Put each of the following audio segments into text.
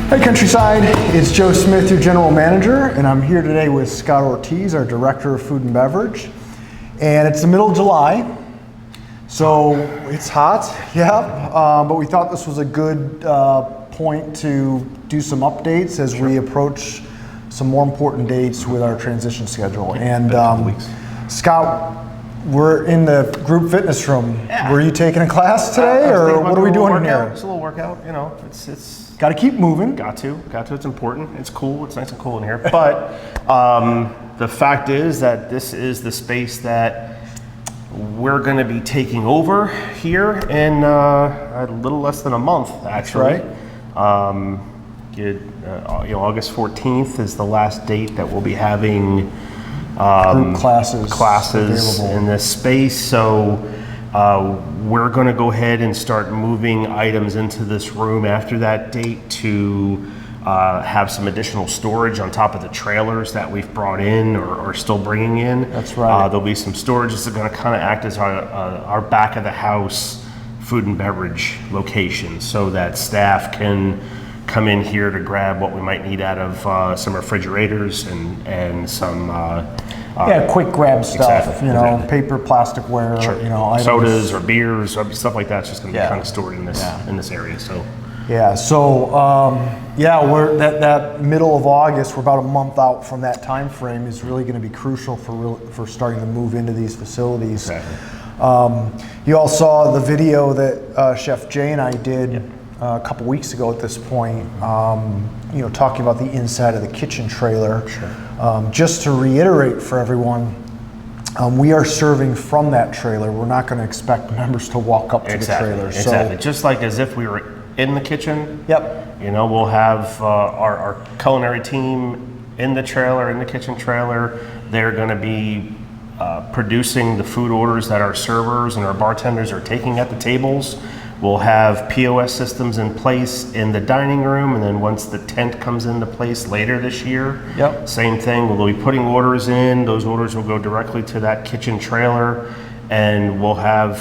Hey Countryside, it's Joe Smith, your General Manager, and I'm here today with Scott Ortiz, our Director of Food and Beverage. And it's the middle of July, so it's hot, but we thought this was a good point to do some updates as we approach some more important dates with our transition schedule. And Scott, we're in the group fitness room. Yeah. Were you taking a class today, or what are we doing in here? It's a little workout, you know, it's got to keep moving. Got to, it's important. It's cool, it's nice and cool in here. But the fact is that this is the space that we're gonna be taking over here in a little less than a month, actually. That's right. August 14th is the last date that we'll be having group classes available in this space. So we're going to go ahead and start moving items into this room after that date to have some additional storage on top of the trailers that we've brought in or still bringing in. That's right. There'll be some storage that's going to kind of act as our back of the house food and beverage location, so that staff can come in here to grab what we might need out of some refrigerators and some quick grab stuff, paper, plasticware, sure. Items. Sodas or beers or stuff like that's just going to be kind of stored in this area. So we're that middle of August. We're about a month out from that time frame. Is really going to be crucial for starting to move into these facilities. Exactly. You all saw the video that Chef Jay and I did. A couple weeks ago at this point, talking about the inside of the kitchen trailer. Sure. Just to reiterate for everyone, we are serving from that trailer. We're not going to expect members to walk up to the trailer. Exactly. Just like as if we were in the kitchen. Yep. We'll have our culinary team in the trailer, in the kitchen trailer. They're going to be producing the food orders that our servers and our bartenders are taking at the tables. We'll have POS systems in place in the dining room, and then once the tent comes into place later this year, same thing. We'll be putting orders in. Those orders will go directly to that kitchen trailer, and we'll have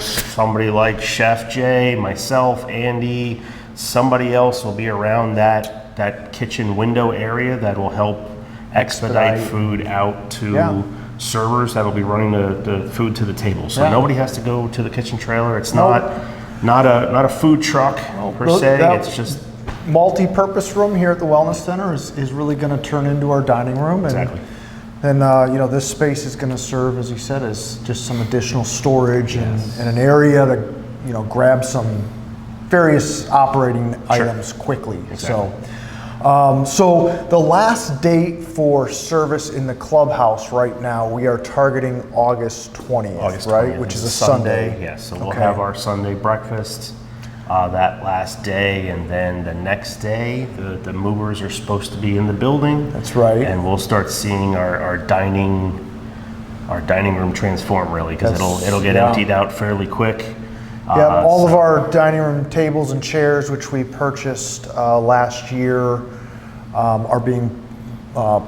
somebody like Chef Jay, myself, Andy, somebody else will be around that kitchen window area that will help expedite food out to servers that'll be running the food to the table. So nobody has to go to the kitchen trailer. It's not a food truck per se. It's just multi-purpose room here at the Wellness Center is really going to turn into our dining room. Exactly. And this space is going to serve, as you said, as just some additional storage and an area to grab some various operating items quickly. Exactly. So the last date for service in the clubhouse right now, we are targeting August 20th, which is a Sunday. Yes, so we'll have our Sunday breakfast that last day, and then the next day, the movers are supposed to be in the building. That's right. And we'll start seeing our dining room transform, really, because it'll get emptied out fairly quick. All of our dining room tables and chairs, which we purchased last year, are being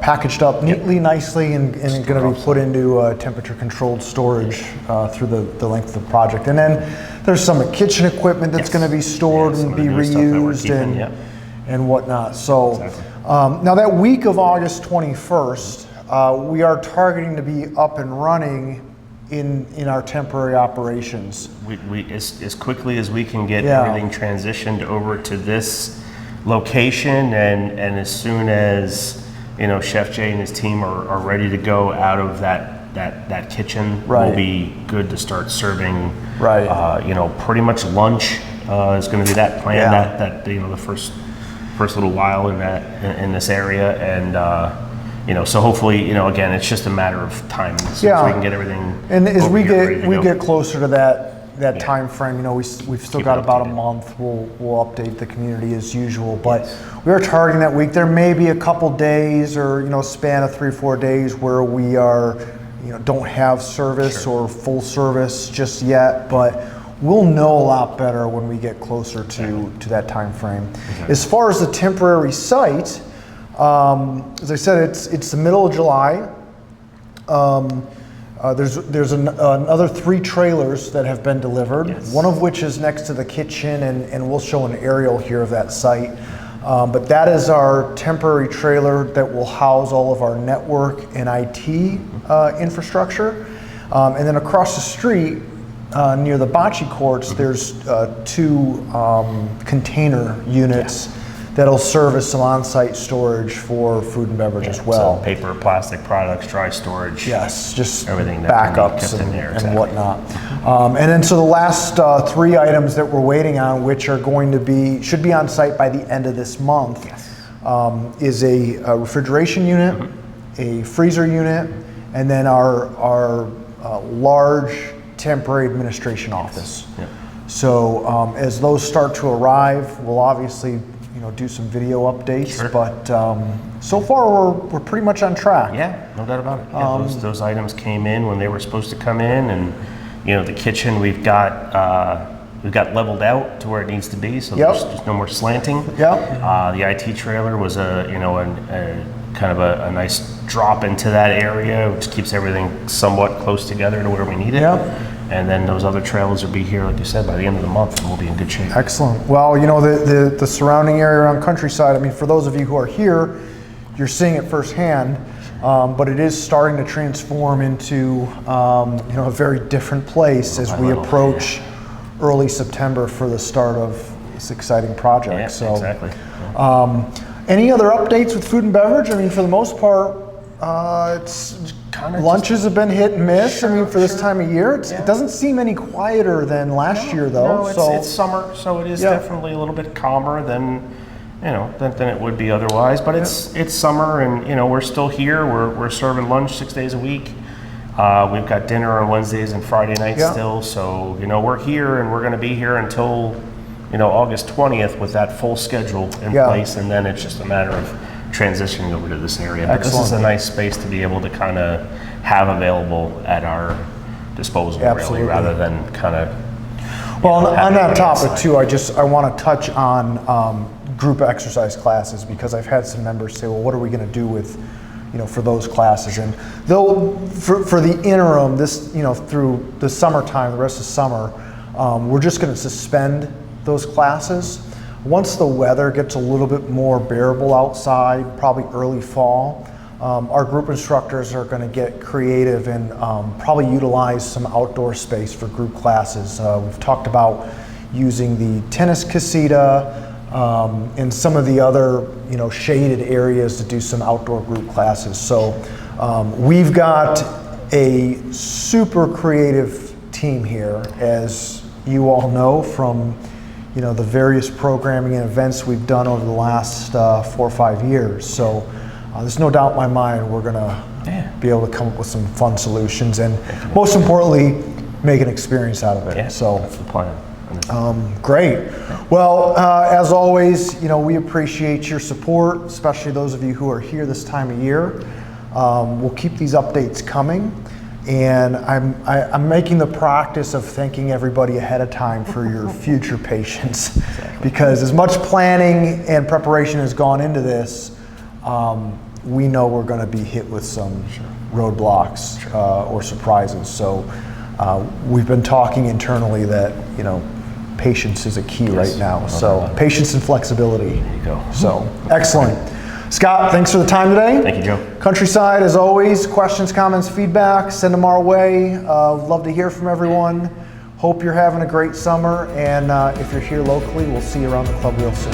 packaged up neatly, nicely, and going to be put into temperature-controlled storage through the length of the project. And then there's some kitchen equipment that's going to be stored and be reused and whatnot. So now that week of August 21st, we are targeting to be up and running in our temporary operations. We as quickly as we can get everything transitioned over to this location, and as soon as Chef Jay and his team are ready to go out of that kitchen, we'll be good to start serving. Pretty much lunch is going to be that plan. That the first little while in this area, and so hopefully, again, it's just a matter of time. So we can get everything. And as we get closer to that time frame, we've still got about a month. We'll update the community as usual, but we are targeting that week. There may be a couple days or span of 3 or 4 days where we are don't have service or full service just yet, but we'll know a lot better when we get closer to that time frame. As far as the temporary site, as I said, it's the middle of July. There's another 3 trailers that have been delivered, one of which is next to the kitchen, and we'll show an aerial here of that site. But that is our temporary trailer that will house all of our network and IT infrastructure. And then across the street, near the bocce courts, there's 2 container units that'll service some on-site storage for food and beverage as well. So paper, plastic products, dry storage. Yes, just everything that can be backups kept in there, and exactly. whatnot. And then so the last 3 items that we're waiting on, which are going to be, should be on site by the end of this month, is a refrigeration unit, a freezer unit, and then our large temporary administration office. Yep. So as those start to arrive, we'll obviously do some video updates, but so far we're pretty much on track. Yeah, no doubt about it. Yeah, those items came in when they were supposed to come in, and the kitchen we've got leveled out to where it needs to be, so there's just no more slanting. The IT trailer was a kind of a nice drop into that area, which keeps everything somewhat close together to where we need it. And then those other trailers will be here, like you said, by the end of the month, and we'll be in good shape. Excellent. Well, the surrounding area around Countryside, I mean, for those of you who are here, you're seeing it firsthand, but it is starting to transform into a very different place as we approach early September for the start of this exciting project. Yeah, so, exactly. Any other updates with food and beverage? I mean, for the most part, it's lunches have been hit and miss. I mean, for this time of year, it doesn't seem any quieter than last year, though. No, it's summer, so it is definitely a little bit calmer than it would be otherwise. But it's summer, and we're still here. We're serving lunch 6 days a week. We've got dinner on Wednesdays and Friday nights still. So we're here, and we're going to be here until August 20th with that full schedule in place, and then it's just a matter of transitioning over to this area. But this is a nice space to be able to kind of have available at our disposal, really, rather than kind of. Well, on that topic too, I want to touch on group exercise classes, because I've had some members say, well, what are we going to do with, for those classes? And though for the interim, this, through the summertime, the rest of summer, we're just going to suspend those classes. Once the weather gets a little bit more bearable outside, probably early fall, our group instructors are going to get creative and probably utilize some outdoor space for group classes. We've talked about using the tennis casita and some of the other shaded areas to do some outdoor group classes. So we've got a super creative team here, as you all know from the various programming and events we've done over the last 4 or 5 years. So there's no doubt in my mind we're gonna be able to come up with some fun solutions, and most importantly, make an experience out of it. Yeah, so that's the plan. Great. Well, as always, we appreciate your support, especially those of you who are here this time of year. We'll keep these updates coming. And I'm making the practice of thanking everybody ahead of time for your future patience, because as much planning and preparation has gone into this, we know we're going to be hit with some roadblocks or surprises. So we've been talking internally that patience is a key right now. So patience and flexibility. There you go. So excellent. Scott, thanks for the time today. Thank you, Joe. Countryside, as always, questions, comments, feedback, send them our way. Love to hear from everyone. Hope you're having a great summer, and if you're here locally, we'll see you around the club real soon.